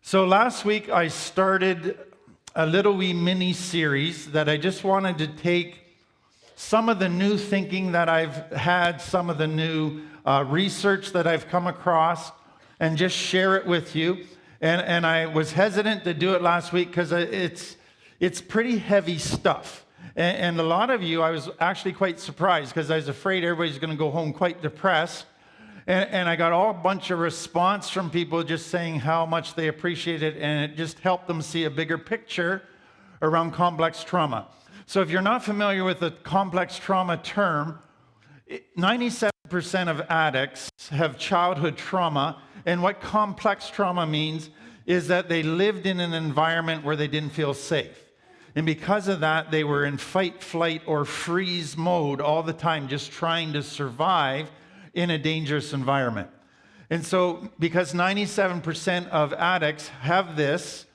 So last week I started a little wee mini series that I just wanted to take some of the new thinking that I've had, some of the new research that I've come across, and just share it with you. And I was hesitant to do it last week because it's pretty heavy stuff. And a lot of you, I was actually quite surprised because I was afraid everybody's going to go home quite depressed. And I got a bunch of response from people just saying how much they appreciate it, and it just helped them see a bigger picture around complex trauma. So if you're not familiar with the complex trauma term, 97% of addicts have childhood trauma, and what complex trauma means is that they lived in an environment where they didn't feel safe. And because of that, they were in fight, flight, or freeze mode all the time, just trying to survive in a dangerous environment. And so because 97% of addicts have this,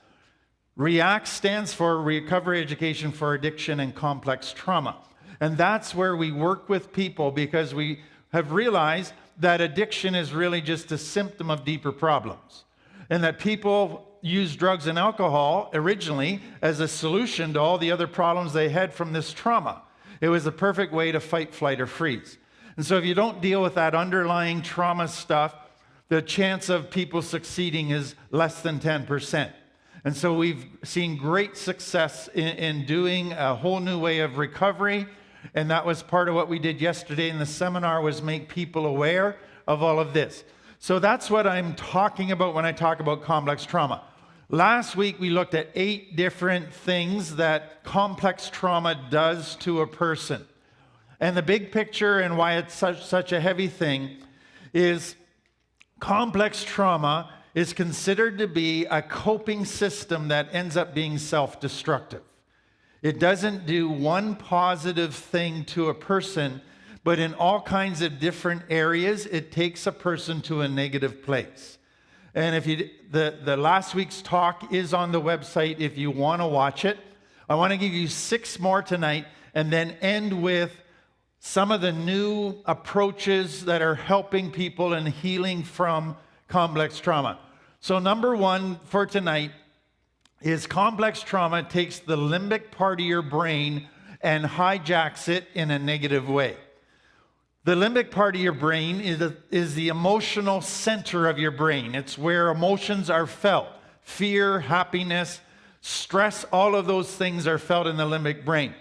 REACT stands for Recovery Education for Addiction and Complex Trauma. And that's where we work with people because we have realized that addiction is really just a symptom of deeper problems. And that people use drugs and alcohol originally as a solution to all the other problems they had from this trauma. It was the perfect way to fight, flight, or freeze. And so if you don't deal with that underlying trauma stuff, the chance of people succeeding is less than 10%. And so we've seen great success in doing a whole new way of recovery. And that was part of what we did yesterday in the seminar, was make people aware of all of this. So that's what I'm talking about when I talk about complex trauma. Last week, we looked at 8 different things that complex trauma does to a person. And the big picture and why it's such a heavy thing is complex trauma is considered to be a coping system that ends up being self-destructive. It doesn't do one positive thing to a person, but in all kinds of different areas, it takes a person to a negative place. And if the last week's talk is on the website if you want to watch it. I want to give you 6 more tonight and then end with some of the new approaches that are helping people in healing from complex trauma. So number 1 for tonight is complex trauma takes the limbic part of your brain and hijacks it in a negative way. The limbic part of your brain is the emotional center of your brain. It's where emotions are felt. Fear, happiness, stress, all of those things are felt in the limbic brain.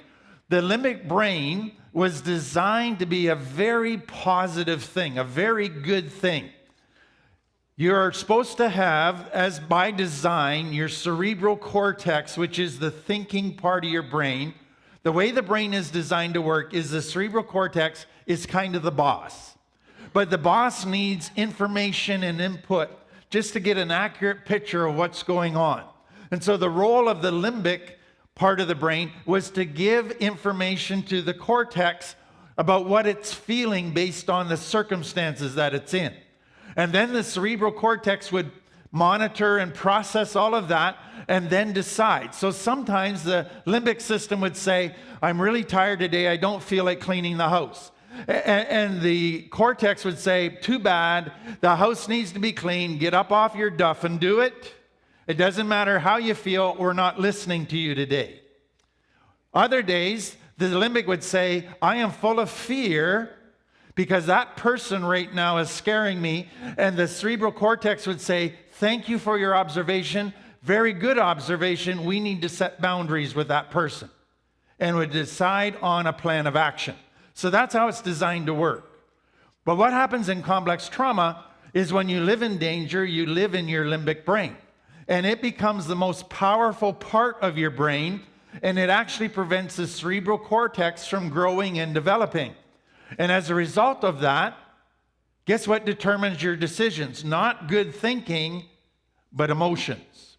The limbic brain was designed to be a very positive thing, a very good thing. You're supposed to have, as by design, your cerebral cortex, which is the thinking part of your brain. The way the brain is designed to work is the cerebral cortex is kind of the boss. But the boss needs information and input just to get an accurate picture of what's going on. And so the role of the limbic part of the brain was to give information to the cortex about what it's feeling based on the circumstances that it's in. And then the cerebral cortex would monitor and process all of that and then decide. So sometimes the limbic system would say, I'm really tired today, I don't feel like cleaning the house. And the cortex would say, too bad, the house needs to be cleaned, get up off your duff and do it. It doesn't matter how you feel, we're not listening to you today. Other days, the limbic would say, I am full of fear because that person right now is scaring me. And the cerebral cortex would say, thank you for your observation. Very good observation. We need to set boundaries with that person. And would decide on a plan of action. So that's how it's designed to work. But what happens in complex trauma is when you live in danger, you live in your limbic brain. And it becomes the most powerful part of your brain, and it actually prevents the cerebral cortex from growing and developing. And as a result of that, guess what determines your decisions? Not good thinking, but emotions.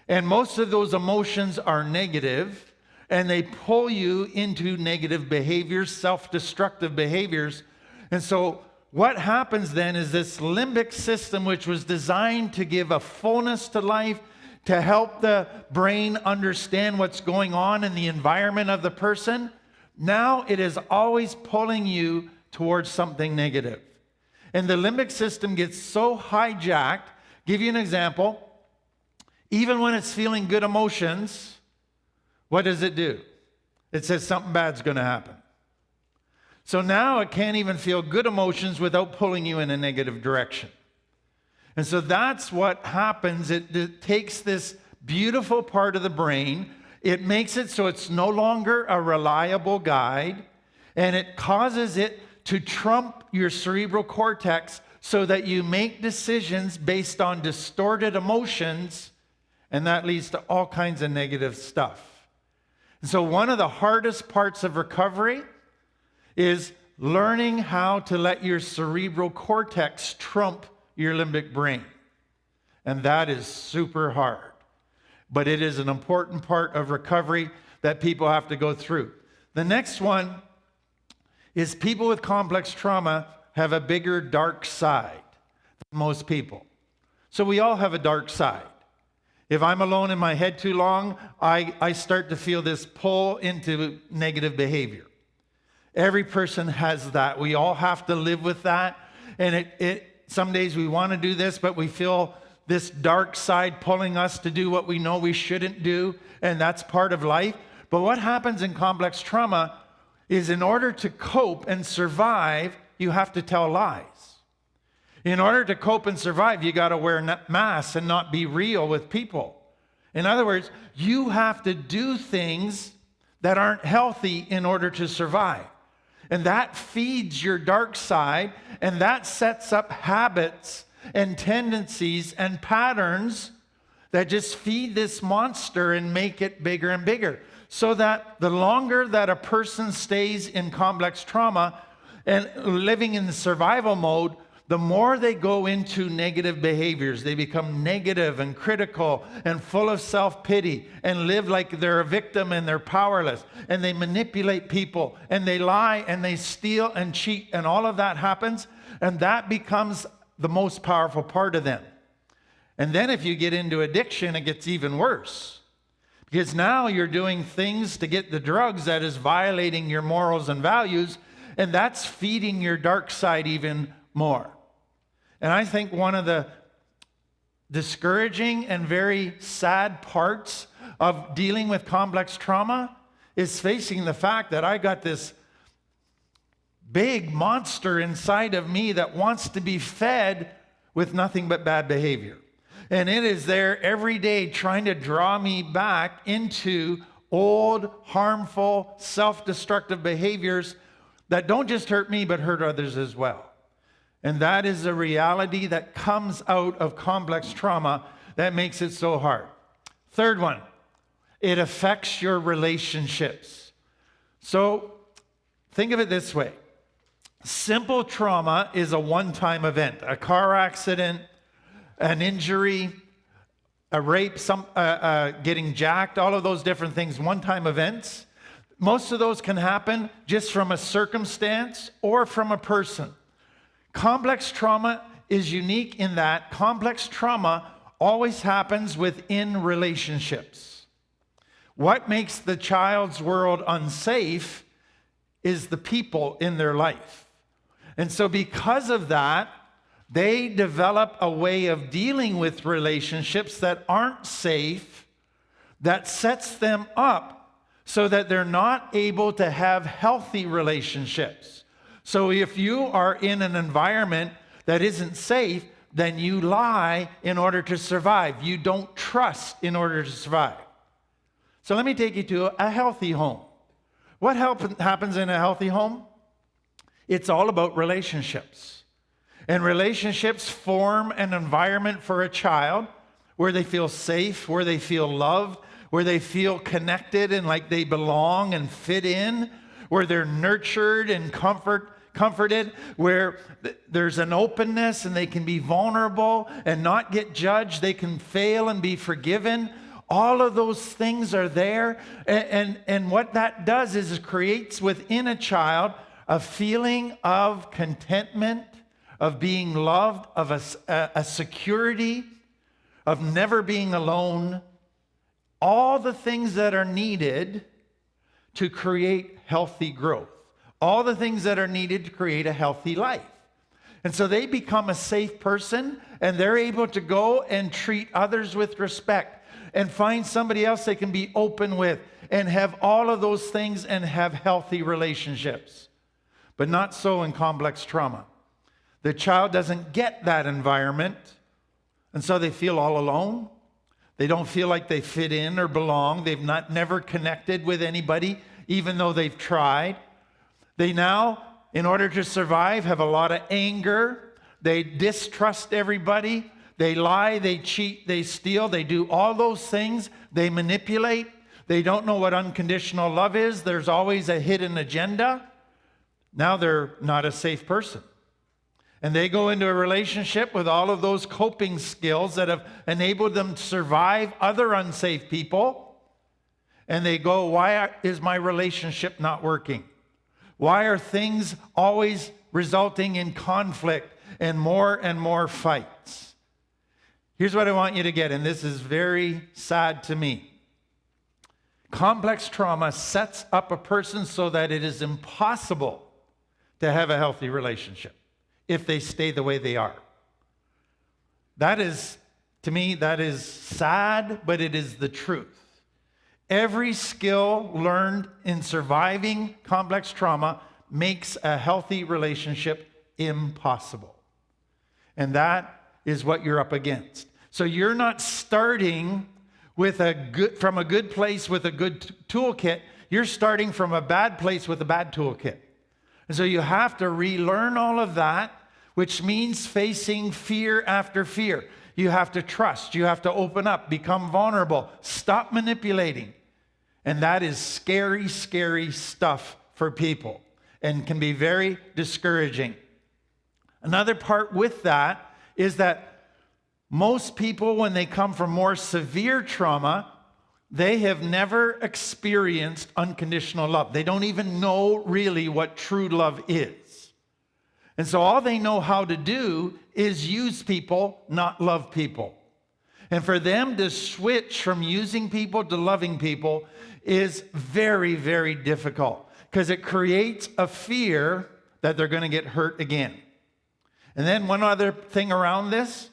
And most of those emotions are negative, and they pull you into negative behaviors, self-destructive behaviors. And so what happens then is this limbic system, which was designed to give a fullness to life, to help the brain understand what's going on in the environment of the person, now it is always pulling you towards something negative. And the limbic system gets so hijacked. Give you an example. Even when it's feeling good emotions, what does it do? It says something bad's going to happen. So now it can't even feel good emotions without pulling you in a negative direction. And so that's what happens. It takes this beautiful part of the brain, it makes it so it's no longer a reliable guide, and it causes it to trump your cerebral cortex so that you make decisions based on distorted emotions, and that leads to all kinds of negative stuff. And so one of the hardest parts of recovery is learning how to let your cerebral cortex trump your limbic brain. And that is super hard. But it is an important part of recovery that people have to go through. The next one is people with complex trauma have a bigger dark side than most people. So we all have a dark side. If I'm alone in my head too long, I start to feel this pull into negative behavior. Every person has that. We all have to live with that. And some days we want to do this, but we feel this dark side pulling us to do what we know we shouldn't do, and that's part of life. But what happens in complex trauma is in order to cope and survive, you have to tell lies. In order to cope and survive, you got to wear masks and not be real with people. In other words, you have to do things that aren't healthy in order to survive. And that feeds your dark side, and that sets up habits and tendencies and patterns that just feed this monster and make it bigger and bigger. So that the longer that a person stays in complex trauma and living in the survival mode, the more they go into negative behaviors. They become negative and critical and full of self-pity and live like they're a victim and they're powerless. And they manipulate people and they lie and they steal and cheat, and all of that happens. And that becomes the most powerful part of them. And then if you get into addiction, it gets even worse. Because now you're doing things to get the drugs that is violating your morals and values, and that's feeding your dark side even more. And I think one of the discouraging and very sad parts of dealing with complex trauma is facing the fact that I got this big monster inside of me that wants to be fed with nothing but bad behavior. And it is there every day trying to draw me back into old, harmful, self-destructive behaviors that don't just hurt me, but hurt others as well. And that is a reality that comes out of complex trauma that makes it so hard. Third one, it affects your relationships. So think of it this way. Simple trauma is a one-time event. A car accident, an injury, a rape, getting jacked, all of those different things, one-time events. Most of those can happen just from a circumstance or from a person. Complex trauma is unique in that complex trauma always happens within relationships. What makes the child's world unsafe is the people in their life. And so because of that, they develop a way of dealing with relationships that aren't safe, that sets them up so that they're not able to have healthy relationships. So if you are in an environment that isn't safe, then you lie in order to survive. You don't trust in order to survive. So let me take you to a healthy home. What happens in a healthy home? It's all about relationships. And relationships form an environment for a child where they feel safe, where they feel loved, where they feel connected and like they belong and fit in, where they're nurtured and comforted, where there's an openness and they can be vulnerable and not get judged. They can fail and be forgiven. All of those things are there. And what that does is it creates within a child a feeling of contentment, of being loved, of a security, of never being alone. All the things that are needed to create healthy growth. All the things that are needed to create a healthy life. And so they become a safe person, and they're able to go and treat others with respect and find somebody else they can be open with and have all of those things and have healthy relationships. But not so in complex trauma. The child doesn't get that environment, and so they feel all alone. They don't feel like they fit in or belong. They've never connected with anybody, even though they've tried. They now, in order to survive, have a lot of anger. They distrust everybody. They lie, they cheat, they steal. They do all those things. They manipulate. They don't know what unconditional love is. There's always a hidden agenda. Now they're not a safe person. And they go into a relationship with all of those coping skills that have enabled them to survive other unsafe people. And they go, why is my relationship not working? Why are things always resulting in conflict and more fights? Here's what I want you to get, and this is very sad to me. Complex trauma sets up a person so that it is impossible to have a healthy relationship if they stay the way they are. That is, to me, that is sad, but it is the truth. Every skill learned in surviving complex trauma makes a healthy relationship impossible. And that is what you're up against. So you're not starting with from a good place with a good toolkit. You're starting from a bad place with a bad toolkit. And so you have to relearn all of that, which means facing fear after fear. You have to trust. You have to open up, become vulnerable, stop manipulating. And that is scary, scary stuff for people and can be very discouraging. Another part with that is that most people, when they come from more severe trauma, they have never experienced unconditional love. They don't even know really what true love is. And so all they know how to do is use people, not love people. And for them to switch from using people to loving people is very, very difficult because it creates a fear that they're going to get hurt again. And then one other thing around this,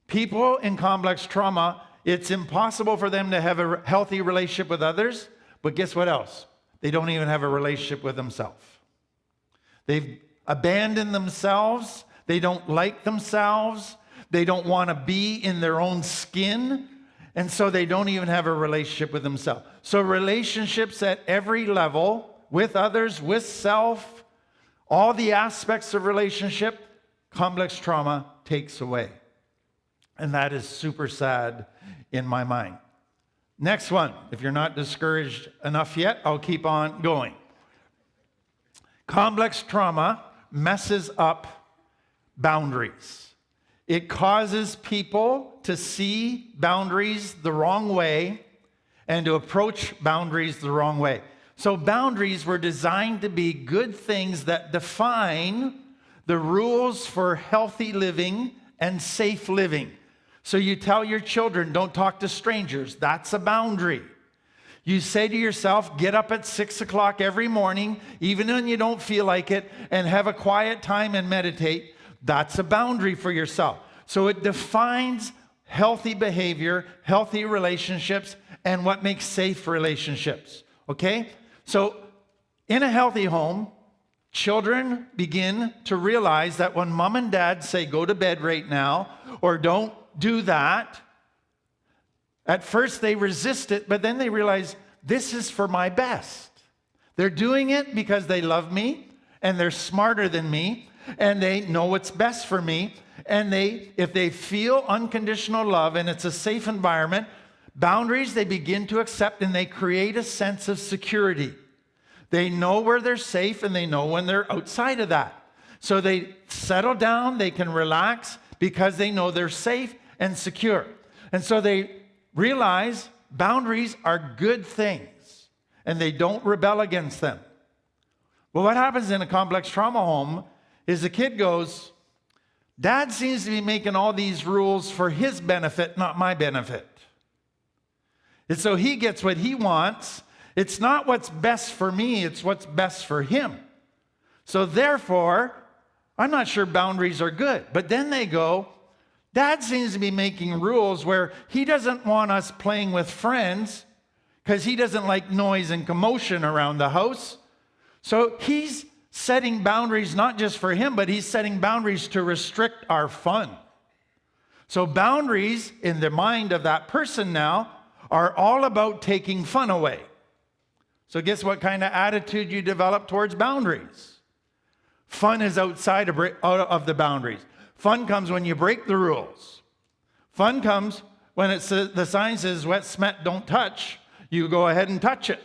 people in complex trauma, it's impossible for them to have a healthy relationship with others, but guess what else? They don't even have a relationship with themselves. They've abandoned themselves. They don't like themselves. They don't want to be in their own skin. And so they don't even have a relationship with themselves. So relationships at every level, with others, with self, all the aspects of relationship, complex trauma takes away. And that is super sad in my mind. Next one. If you're not discouraged enough yet, I'll keep on going. Complex trauma messes up boundaries. It causes people to see boundaries the wrong way and to approach boundaries the wrong way. So boundaries were designed to be good things that define the rules for healthy living and safe living. So you tell your children, don't talk to strangers. That's a boundary. You say to yourself, get up at 6 o'clock every morning, even when you don't feel like it, and have a quiet time and meditate. That's a boundary for yourself. So it defines healthy behavior, healthy relationships, and what makes safe relationships. Okay? So in a healthy home, children begin to realize that when mom and dad say, go to bed right now, or don't do that, at first they resist it, but then they realize this is for my best. They're doing it because they love me, and they're smarter than me, and they know what's best for me. And if they feel unconditional love and it's a safe environment, boundaries they begin to accept, and they create a sense of security. They know where they're safe, and they know when they're outside of that. So they settle down, they can relax because they know they're safe and secure. And so they realize boundaries are good things, and they don't rebel against them. Well, what happens in a complex trauma home is the kid goes, Dad seems to be making all these rules for his benefit, not my benefit. And so he gets what he wants. It's not what's best for me, it's what's best for him. So therefore, I'm not sure boundaries are good. But then they go, Dad seems to be making rules where he doesn't want us playing with friends because he doesn't like noise and commotion around the house. So he's setting boundaries not just for him, but he's setting boundaries to restrict our fun. So boundaries in the mind of that person now are all about taking fun away. So guess what kind of attitude you develop towards boundaries? Fun is outside of the boundaries. Fun comes when you break the rules. Fun comes when the sign says, wet cement don't touch. You go ahead and touch it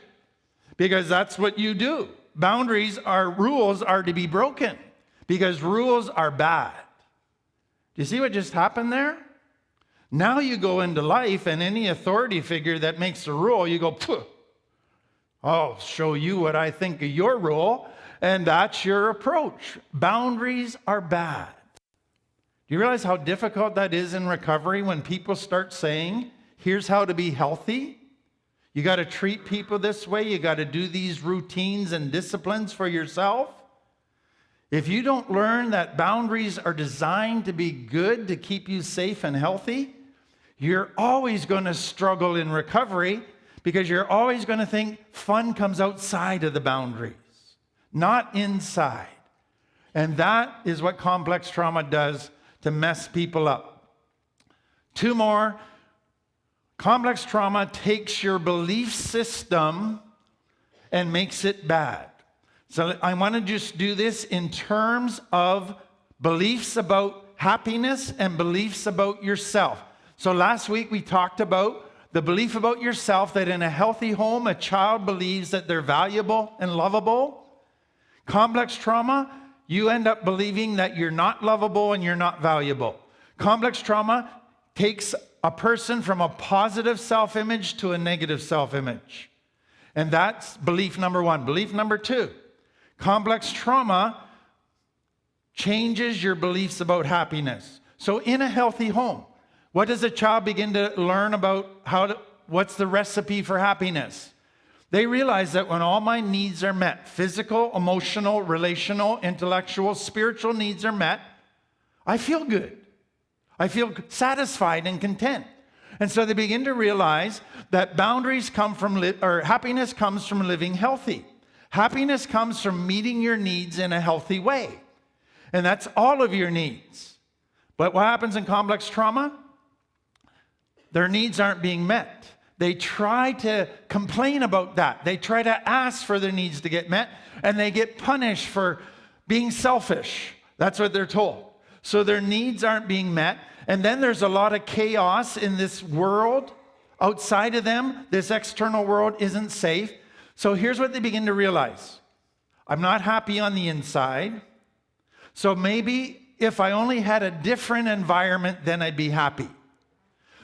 because that's what you do. Rules are to be broken because rules are bad. Do you see what just happened there? Now you go into life and any authority figure that makes a rule, you go, Phew, I'll show you what I think of your rule, and that's your approach. Boundaries are bad. Do you realize how difficult that is in recovery when people start saying, here's how to be healthy? You got to treat people this way. You got to do these routines and disciplines for yourself. If you don't learn that boundaries are designed to be good, to keep you safe and healthy, you're always going to struggle in recovery because you're always going to think fun comes outside of the boundaries, not inside. And that is what complex trauma does to mess people up. Two more. Complex trauma takes your belief system and makes it bad. So I want to just do this in terms of beliefs about happiness and beliefs about yourself. So last week we talked about the belief about yourself that in a healthy home, a child believes that they're valuable and lovable. Complex trauma, you end up believing that you're not lovable and you're not valuable. Complex trauma takes a person from a positive self-image to a negative self-image. And that's belief number one. Belief number two, complex trauma changes your beliefs about happiness. So in a healthy home, what does a child begin to learn about what's the recipe for happiness? They realize that when all my needs are met, physical, emotional, relational, intellectual, spiritual needs are met, I feel good. I feel satisfied and content. And so they begin to realize that boundaries come from, happiness comes from living healthy. Happiness comes from meeting your needs in a healthy way. And that's all of your needs. But what happens in complex trauma? Their needs aren't being met. They try to complain about that. They try to ask for their needs to get met, and they get punished for being selfish. That's what they're told. So their needs aren't being met. And then there's a lot of chaos in this world outside of them. This external world isn't safe. So here's what they begin to realize. I'm not happy on the inside. So maybe if I only had a different environment, then I'd be happy.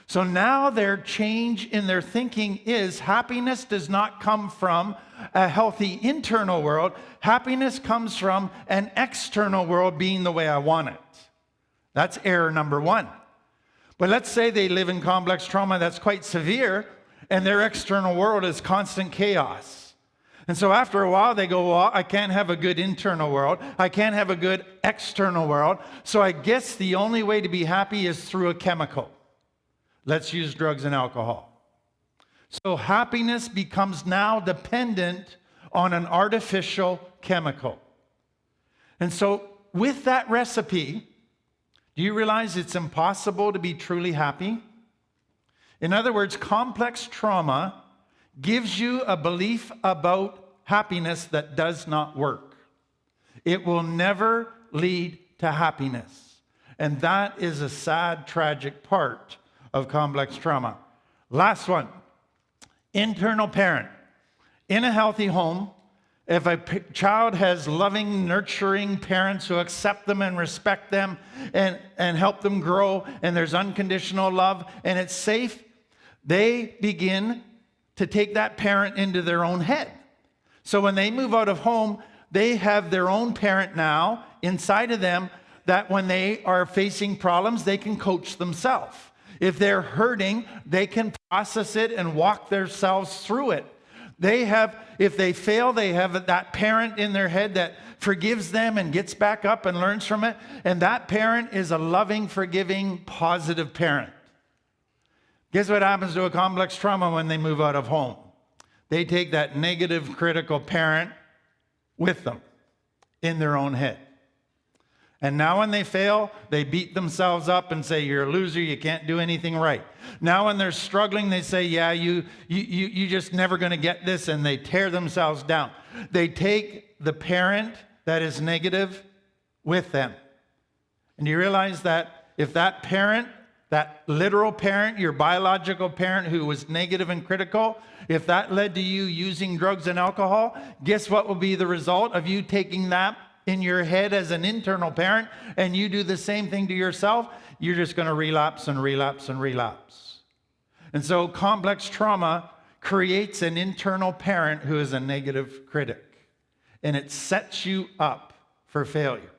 So now their change in their thinking is happiness does not come from a healthy internal world. Happiness comes from an external world being the way I want it. That's error number one. But let's say they live in complex trauma that's quite severe, and their external world is constant chaos. And so after a while, they go, well, I can't have a good internal world. I can't have a good external world. So I guess the only way to be happy is through a chemical. Let's use drugs and alcohol. So happiness becomes now dependent on an artificial chemical. And so with that recipe, do you realize it's impossible to be truly happy? In other words, complex trauma gives you a belief about happiness that does not work. It will never lead to happiness. And that is a sad, tragic part of complex trauma. Last one, internal parent. In a healthy home, if a child has loving, nurturing parents who accept them and respect them and help them grow, and there's unconditional love, and it's safe, they begin to take that parent into their own head. So when they move out of home, they have their own parent now inside of them that when they are facing problems, they can coach themselves. If they're hurting, they can process it and walk themselves through it. If they fail, they have that parent in their head that forgives them and gets back up and learns from it. And that parent is a loving, forgiving, positive parent. Guess what happens to a complex trauma when they move out of home? They take that negative, critical parent with them in their own head. And now when they fail, they beat themselves up and say, you're a loser, you can't do anything right. Now when they're struggling, they say, yeah, you just never going to get this, and they tear themselves down. They take the parent that is negative with them. And you realize that if that parent, that literal parent, your biological parent who was negative and critical, if that led to you using drugs and alcohol, guess what will be the result of you taking that in your head as an internal parent, and you do the same thing to yourself? You're just going to relapse and relapse and relapse. And so complex trauma creates an internal parent who is a negative critic, and it sets you up for failure.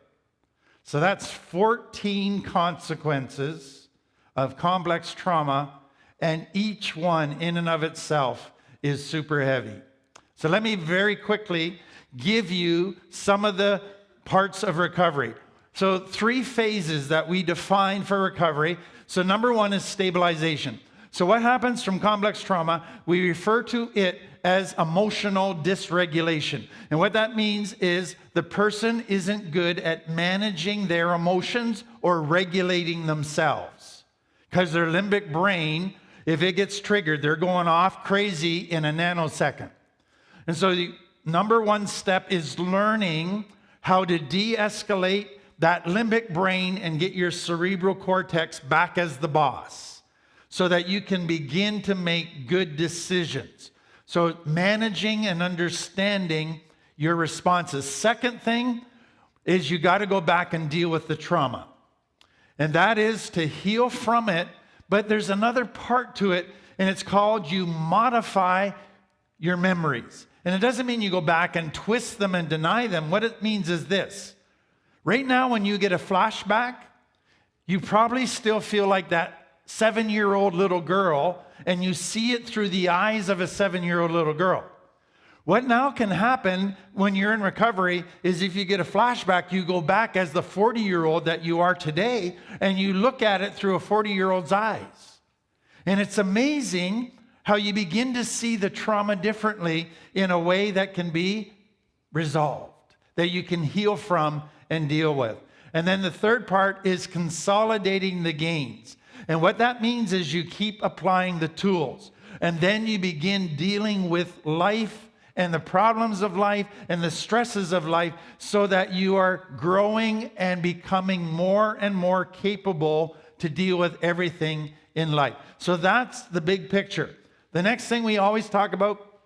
So that's 14 consequences of complex trauma, and each one in and of itself is super heavy. So let me very quickly give you some of the parts of recovery. So 3 phases that we define for recovery. So number 1 is stabilization. So what happens from complex trauma? We refer to it as emotional dysregulation. And what that means is the person isn't good at managing their emotions or regulating themselves. Because their limbic brain, if it gets triggered, they're going off crazy in a nanosecond. And so the number 1 step is learning how to de-escalate that limbic brain and get your cerebral cortex back as the boss so that you can begin to make good decisions. So managing and understanding your responses. Second thing is you got to go back and deal with the trauma. And that is to heal from it, but there's another part to it, and it's called you modify your memories. And it doesn't mean you go back and twist them and deny them. What it means is this. Right now, when you get a flashback, you probably still feel like that 7-year-old little girl, and you see it through the eyes of a 7-year-old little girl. What now can happen when you're in recovery is if you get a flashback, you go back as the 40-year-old that you are today, and you look at it through a 40-year-old's eyes. And it's amazing how you begin to see the trauma differently in a way that can be resolved, that you can heal from and deal with. And then the third part is consolidating the gains. And what that means is you keep applying the tools, and then you begin dealing with life and the problems of life and the stresses of life so that you are growing and becoming more and more capable to deal with everything in life. So that's the big picture. The next thing we always talk about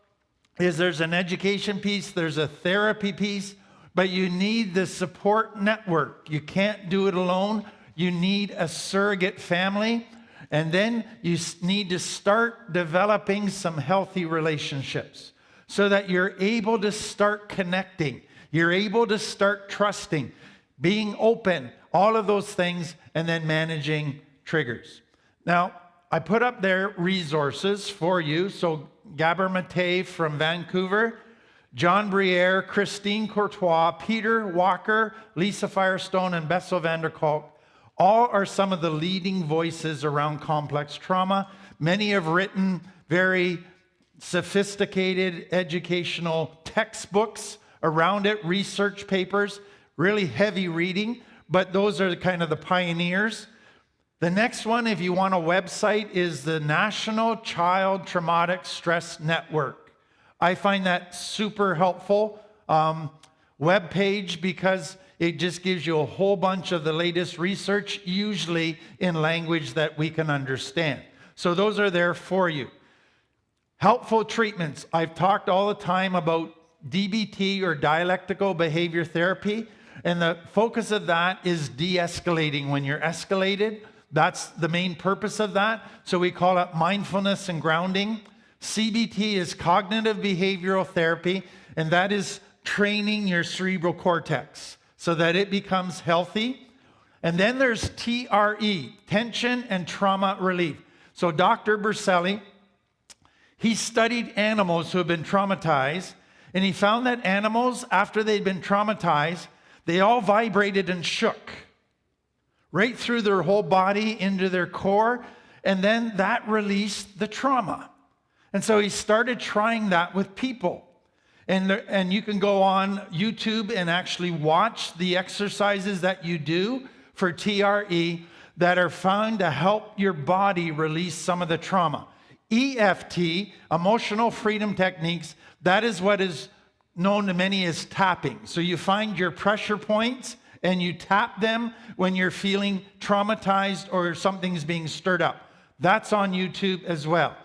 is there's an education piece, there's a therapy piece, but you need the support network. You can't do it alone. You need a surrogate family, and then you need to start developing some healthy relationships so that you're able to start connecting. You're able to start trusting, being open, all of those things, and then managing triggers. Now, I put up there resources for you. So Gabor Mate from Vancouver, John Briere, Christine Courtois, Peter Walker, Lisa Firestone, and Bessel van der Kolk all are some of the leading voices around complex trauma. Many have written very sophisticated educational textbooks around it, research papers, really heavy reading, but those are kind of the pioneers. The next one, if you want a website, is the National Child Traumatic Stress Network. I find that super helpful web page because it just gives you a whole bunch of the latest research, usually in language that we can understand. So those are there for you. Helpful treatments. I've talked all the time about DBT or dialectical behavior therapy, and the focus of that is de-escalating. When you're escalated, that's the main purpose of that. So we call it mindfulness and grounding. CBT is cognitive behavioral therapy, and that is training your cerebral cortex so that it becomes healthy. And then there's TRE, tension and trauma relief. So Dr. Berselli, He studied animals who have been traumatized, and he found that animals, after they'd been traumatized, they all vibrated and shook right through their whole body into their core, and then that released the trauma. And so he started trying that with people. And you can go on YouTube and actually watch the exercises that you do for TRE that are found to help your body release some of the trauma. EFT, emotional freedom techniques, that is what is known to many as tapping. So you find your pressure points and you tap them when you're feeling traumatized or something's being stirred up. That's on YouTube as well.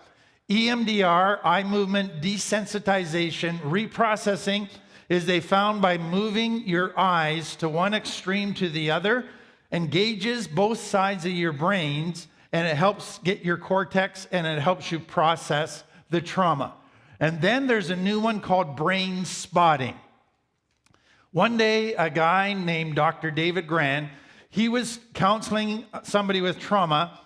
EMDR, eye movement desensitization, reprocessing, is they found by moving your eyes to one extreme to the other, engages both sides of your brains, and it helps get your cortex and it helps you process the trauma. And then there's a new one called brain spotting. One day, a guy named Dr. David Grand, he was counseling somebody with trauma,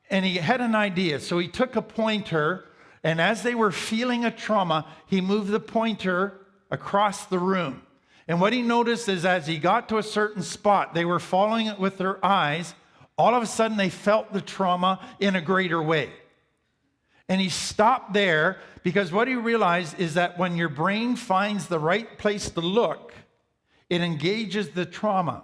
and he had an idea. So he took a pointer, and as they were feeling a trauma, he moved the pointer across the room. And what he noticed is as he got to a certain spot, they were following it with their eyes. All of a sudden, they felt the trauma in a greater way. And he stopped there because what he realized is that when your brain finds the right place to look, it engages the trauma.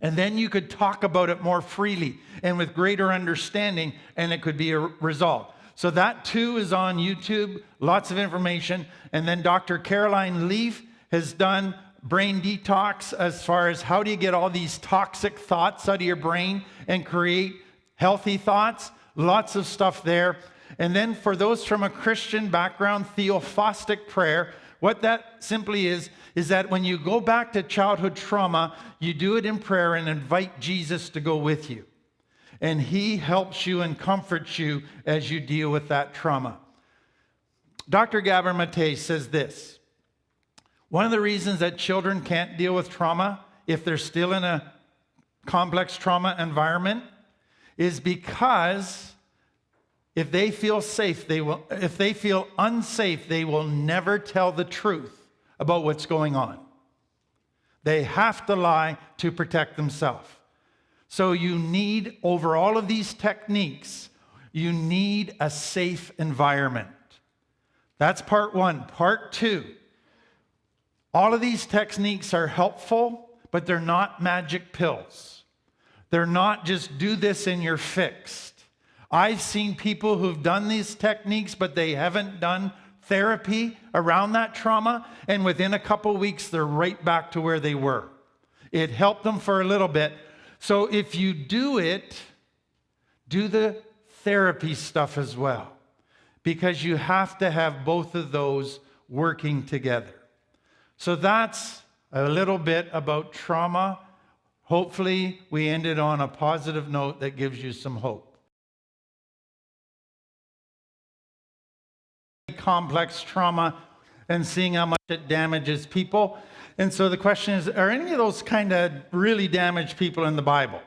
And then you could talk about it more freely and with greater understanding, and it could be resolved. So that too is on YouTube, lots of information. And then Dr. Caroline Leaf has done brain detox as far as how do you get all these toxic thoughts out of your brain and create healthy thoughts. Lots of stuff there. And then for those from a Christian background, theophostic prayer, what that simply is that when you go back to childhood trauma, you do it in prayer and invite Jesus to go with you. And he helps you and comforts you as you deal with that trauma. Dr. Gabor Mate says this: one of the reasons that children can't deal with trauma if they're still in a complex trauma environment is because if they feel safe, if they feel unsafe, they will never tell the truth about what's going on. They have to lie to protect themselves. So you need, over all of these techniques, you need a safe environment. That's part one. Part two, all of these techniques are helpful, but they're not magic pills. They're not just do this and you're fixed. I've seen people who've done these techniques, but they haven't done therapy around that trauma, and within a couple weeks, they're right back to where they were. It helped them for a little bit. So if you do it, do the therapy stuff as well, because you have to have both of those working together. So that's a little bit about trauma. Hopefully, we ended on a positive note that gives you some hope. Complex trauma and seeing how much it damages people. And so the question is, are any of those kind of really damaged people in the Bible?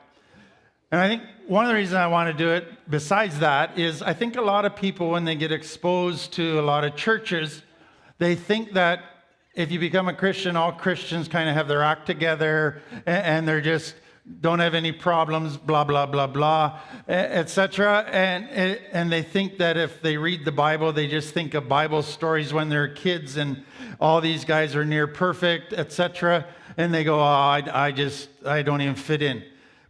And I think one of the reasons I want to do it, besides that, is I think a lot of people, when they get exposed to a lot of churches, they think that if you become a Christian, all Christians kind of have their act together and they're just don't have any problems, blah, blah, blah, blah, etc. And they think that if they read the Bible, they just think of Bible stories when they're kids and all these guys are near perfect, etc. And they go, oh, I don't even fit in.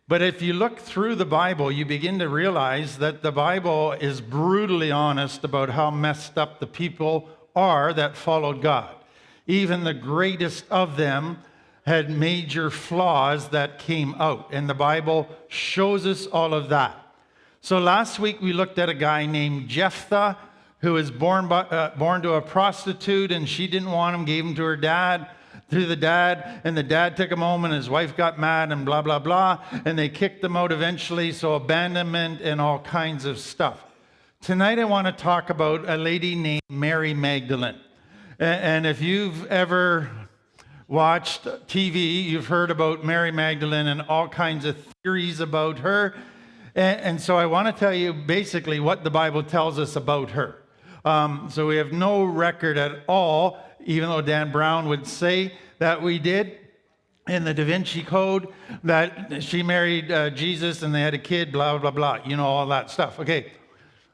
But if you look through the Bible, you begin to realize that the Bible is brutally honest about how messed up the people are that followed God. Even the greatest of them had major flaws that came out, and the Bible shows us all of that. So last week we looked at a guy named Jephthah who was born to a prostitute, and she didn't want him, gave him to her dad, to the dad, and the dad took him home, and his wife got mad, and blah, blah, blah, and they kicked him out eventually, so abandonment and all kinds of stuff. Tonight I want to talk about a lady named Mary Magdalene. And if you've ever watched TV, you've heard about Mary Magdalene and all kinds of theories about her. And so I want to tell you basically what the Bible tells us about her. So we have no record at all, even though Dan Brown would say that we did in the Da Vinci Code, that she married Jesus and they had a kid, blah, blah, blah. You know, all that stuff. Okay,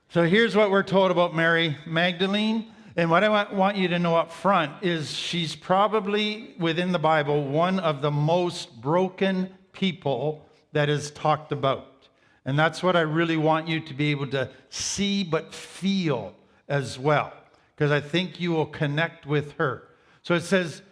so here's what we're told about Mary Magdalene. And what I want you to know up front is she's probably, within the Bible, one of the most broken people that is talked about. And that's what I really want you to be able to see but feel as well, because I think you will connect with her. So it says,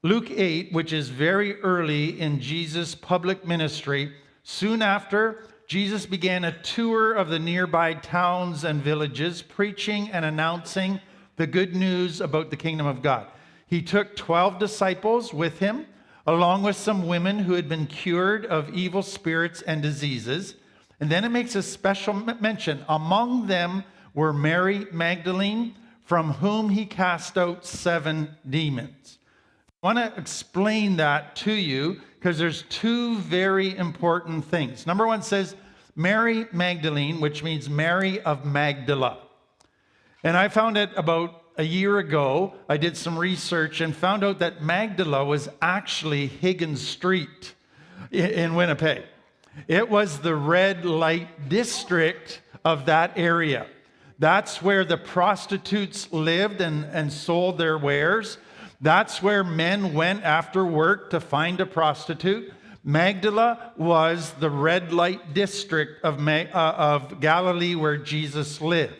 Luke 8, which is very early in Jesus' public ministry, soon after, Jesus began a tour of the nearby towns and villages, preaching and announcing the good news about the kingdom of God. He took 12 disciples with him, along with some women who had been cured of evil spirits and diseases. And then it makes a special mention. Among them were Mary Magdalene, from whom he cast out 7 demons. I want to explain that to you because there's 2 very important things. Number 1 says Mary Magdalene, which means Mary of Magdala. And I found it about a year ago. I did some research and found out that Magdala was actually Higgins Street in Winnipeg. It was the red light district of that area. That's where the prostitutes lived and sold their wares. That's where men went after work to find a prostitute. Magdala was the red light district of Galilee where Jesus lived.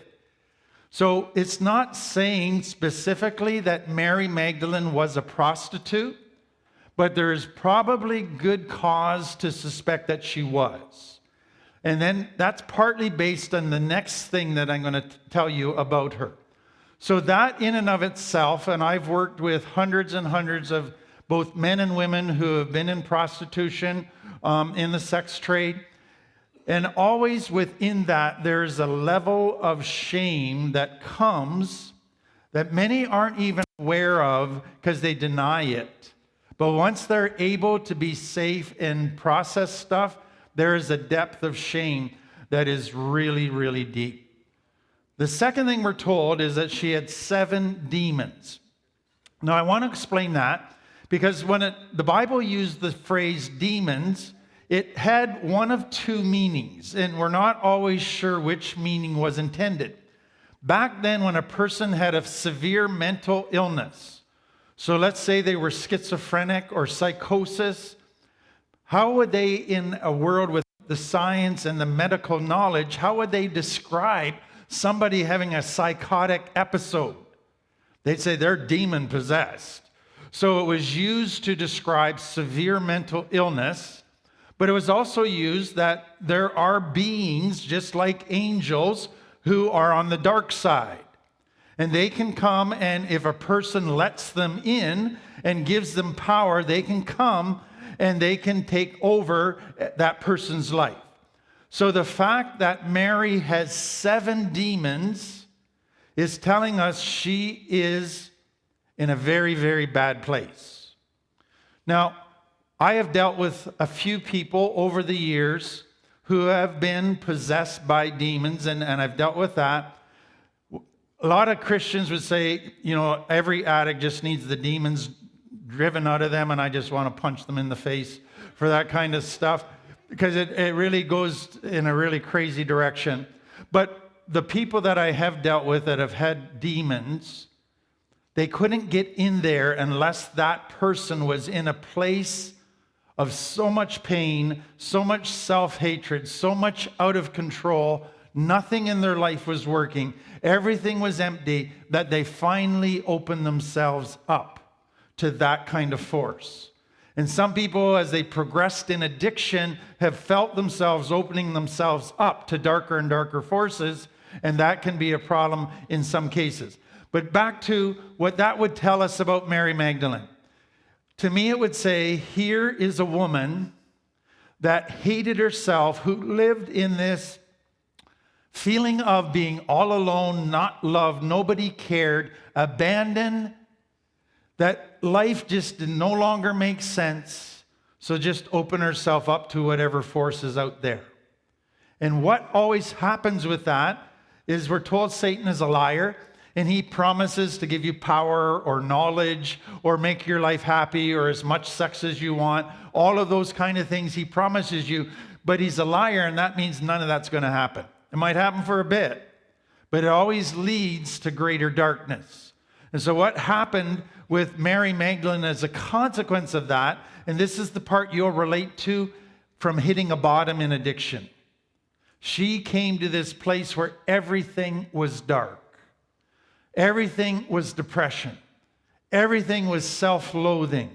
So it's not saying specifically that Mary Magdalene was a prostitute, but there is probably good cause to suspect that she was. And then that's partly based on the next thing that I'm going to tell you about her. So that in and of itself, and I've worked with hundreds and hundreds of both men and women who have been in prostitution, in the sex trade. And always within that, there's a level of shame that comes that many aren't even aware of because they deny it. But once they're able to be safe and process stuff, there is a depth of shame that is really, really deep. The second thing we're told is that she had 7 demons. Now, I want to explain that because when the Bible used the phrase demons, it had one of 2 meanings, and we're not always sure which meaning was intended. Back then, when a person had a severe mental illness, so let's say they were schizophrenic or psychosis, how would they, in a world with the science and the medical knowledge, how would they describe somebody having a psychotic episode? They'd say they're demon possessed. So it was used to describe severe mental illness. But it was also used that there are beings, just like angels, who are on the dark side. And they can come, and if a person lets them in and gives them power, they can come and they can take over that person's life. So the fact that Mary has 7 demons is telling us she is in a very, very bad place. Now, I have dealt with a few people over the years who have been possessed by demons, and I've dealt with that. A lot of Christians would say, you know, every addict just needs the demons driven out of them, and I just want to punch them in the face for that kind of stuff, because it really goes in a really crazy direction. But the people that I have dealt with that have had demons, they couldn't get in there unless that person was in a place of so much pain, so much self-hatred, so much out of control. Nothing in their life was working. Everything was empty, that they finally opened themselves up to that kind of force. And some people, as they progressed in addiction, have felt themselves opening themselves up to darker and darker forces, and that can be a problem in some cases. But back to what that would tell us about Mary Magdalene. To me, it would say, here is a woman that hated herself, who lived in this feeling of being all alone, not loved, nobody cared, abandoned, that life just no longer makes sense, so just open herself up to whatever force is out there. And what always happens with that is we're told Satan is a liar, and he promises to give you power or knowledge or make your life happy or as much sex as you want. All of those kind of things he promises you, but he's a liar, and that means none of that's going to happen. It might happen for a bit, but it always leads to greater darkness. And so what happened with Mary Magdalene as a consequence of that, and this is the part you'll relate to from hitting a bottom in addiction. She came to this place where everything was dark. Everything was depression. Everything was self-loathing.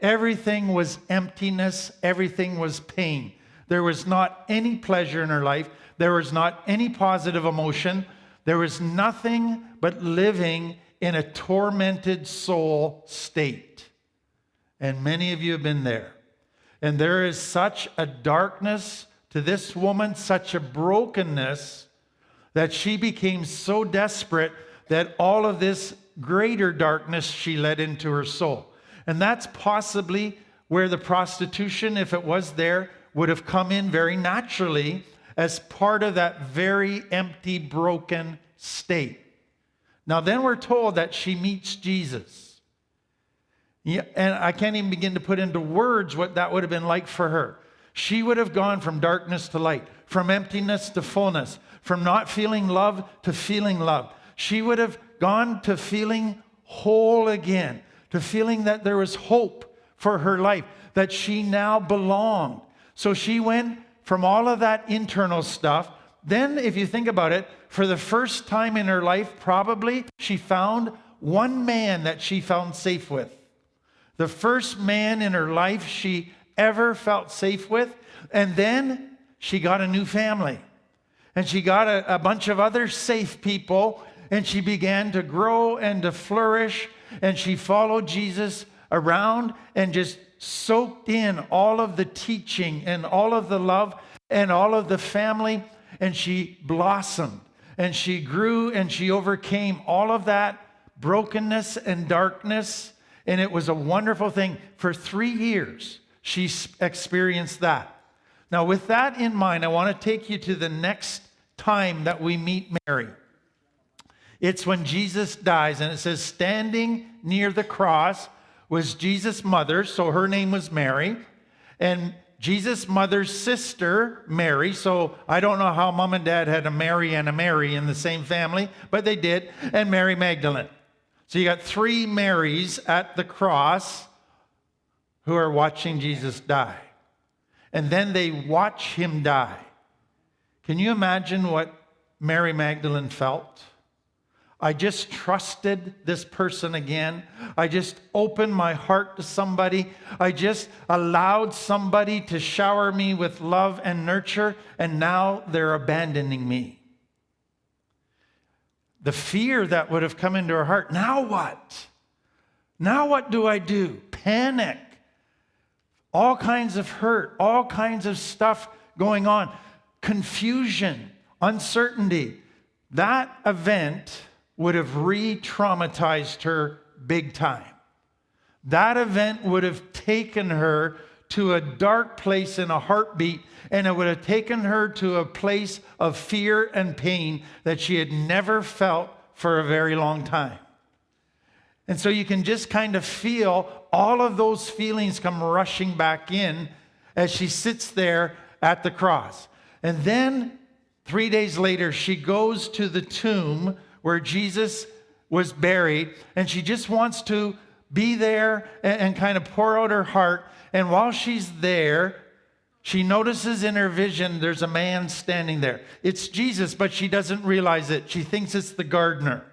Everything was emptiness. Everything was pain. There was not any pleasure in her life. There was not any positive emotion. There was nothing but living in a tormented soul state. And many of you have been there. And there is such a darkness to this woman, such a brokenness, that she became so desperate that all of this greater darkness she let into her soul. And that's possibly where the prostitution, if it was there, would have come in very naturally as part of that very empty, broken state. Now then we're told that she meets Jesus. Yeah, and I can't even begin to put into words what that would have been like for her. She would have gone from darkness to light, from emptiness to fullness, from not feeling love to feeling love. She would have gone to feeling whole again, to feeling that there was hope for her life, that she now belonged. So she went from all of that internal stuff. Then, if you think about it, for the first time in her life, probably she found one man that she found safe with. The first man in her life she ever felt safe with. And then she got a new family. And she got a bunch of other safe people. And she began to grow and to flourish. And she followed Jesus around and just soaked in all of the teaching and all of the love and all of the family. And she blossomed. And she grew and she overcame all of that brokenness and darkness. And it was a wonderful thing. For 3 years, she experienced that. Now, with that in mind, I want to take you to the next time that we meet Mary. It's when Jesus dies, and it says, standing near the cross was Jesus' mother, so her name was Mary, and Jesus' mother's sister, Mary. So I don't know how mom and dad had a Mary and a Mary in the same family, but they did, and Mary Magdalene. So you got 3 Marys at the cross who are watching Jesus die. And then they watch him die. Can you imagine what Mary Magdalene felt? I just trusted this person again. I just opened my heart to somebody. I just allowed somebody to shower me with love and nurture, and now they're abandoning me. The fear that would have come into her heart. Now what? Now what do I do? Panic. All kinds of hurt, all kinds of stuff going on. Confusion, uncertainty. That event would have re-traumatized her big time. That event would have taken her to a dark place in a heartbeat, and it would have taken her to a place of fear and pain that she had never felt for a very long time. And so you can just kind of feel all of those feelings come rushing back in as she sits there at the cross. And then 3 days later, she goes to the tomb where Jesus was buried, and she just wants to be there and kind of pour out her heart. And while she's there, she notices in her vision there's a man standing there. It's Jesus, but she doesn't realize it. She thinks it's the gardener.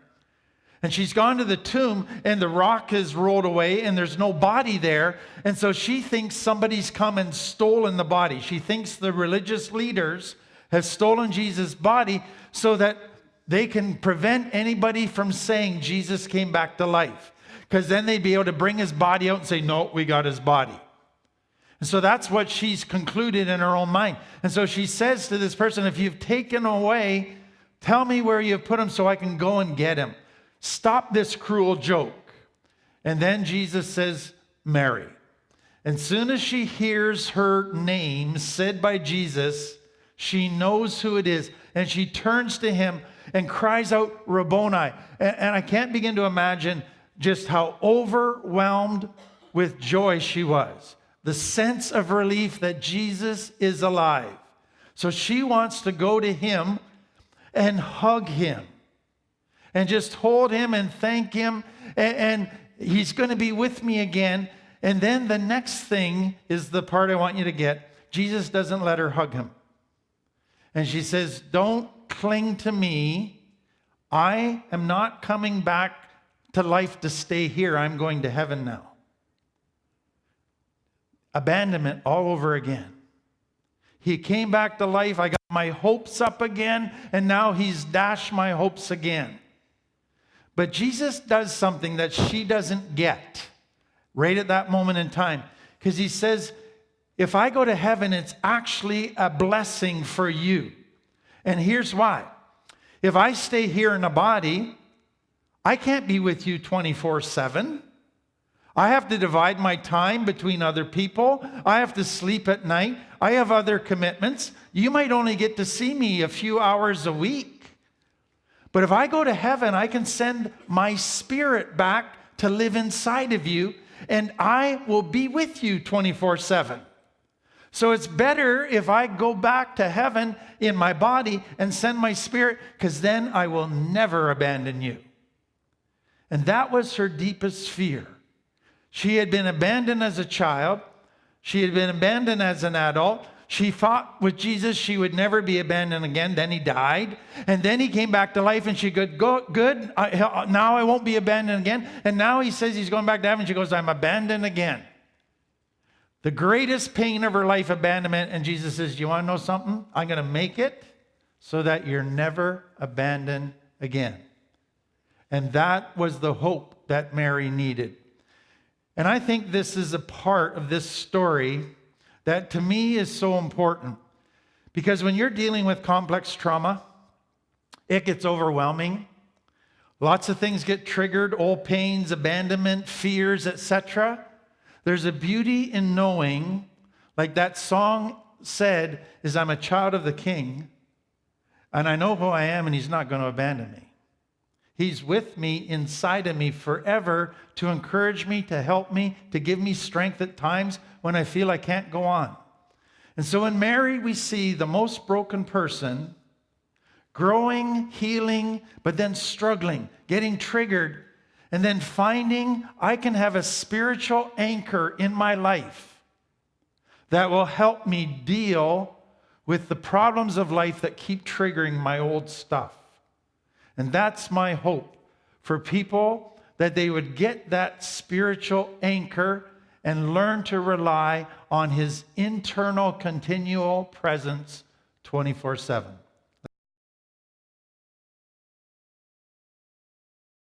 And she's gone to the tomb, and the rock is rolled away, and there's no body there. And so she thinks somebody's come and stolen the body. She thinks the religious leaders have stolen Jesus' body so that they can prevent anybody from saying Jesus came back to life. Because then they'd be able to bring his body out and say, no, we got his body. And so that's what she's concluded in her own mind. And so she says to this person, if you've taken away, tell me where you've put him so I can go and get him. Stop this cruel joke. And then Jesus says, Mary. And soon as she hears her name said by Jesus, she knows who it is. And she turns to him and cries out, Rabboni. And I can't begin to imagine just how overwhelmed with joy she was. The sense of relief that Jesus is alive. So she wants to go to him and hug him and just hold him and thank him. And he's going to be with me again. And then the next thing is the part I want you to get. Jesus doesn't let her hug him. And she says, don't cling to me. I am not coming back to life to stay here. I'm going to heaven now. Abandonment all over again. He came back to life. I got my hopes up again, and now he's dashed my hopes again. But Jesus does something that she doesn't get right at that moment in time. Because he says, if I go to heaven, it's actually a blessing for you. And here's why. If I stay here in a body, I can't be with you 24/7. I have to divide my time between other people. I have to sleep at night. I have other commitments. You might only get to see me a few hours a week. But if I go to heaven, I can send my spirit back to live inside of you, and I will be with you 24/7. So it's better if I go back to heaven in my body and send my spirit, because then I will never abandon you. And that was her deepest fear. She had been abandoned as a child. She had been abandoned as an adult. She thought with Jesus she would never be abandoned again. Then he died. And then he came back to life, and she goes, good, now I won't be abandoned again. And now he says he's going back to heaven. She goes, I'm abandoned again. The greatest pain of her life, abandonment. And Jesus says, you want to know something? I'm going to make it so that you're never abandoned again. And that was the hope that Mary needed. And I think this is a part of this story that to me is so important. Because when you're dealing with complex trauma, it gets overwhelming. Lots of things get triggered, old pains, abandonment, fears, etc. There's a beauty in knowing, like that song said, is I'm a child of the King, and I know who I am, and he's not going to abandon me. He's with me, inside of me forever, to encourage me, to help me, to give me strength at times when I feel I can't go on. And so in Mary, we see the most broken person growing, healing, but then struggling, getting triggered, and then finding I can have a spiritual anchor in my life that will help me deal with the problems of life that keep triggering my old stuff. And that's my hope for people, that they would get that spiritual anchor and learn to rely on his internal, continual presence 24/7.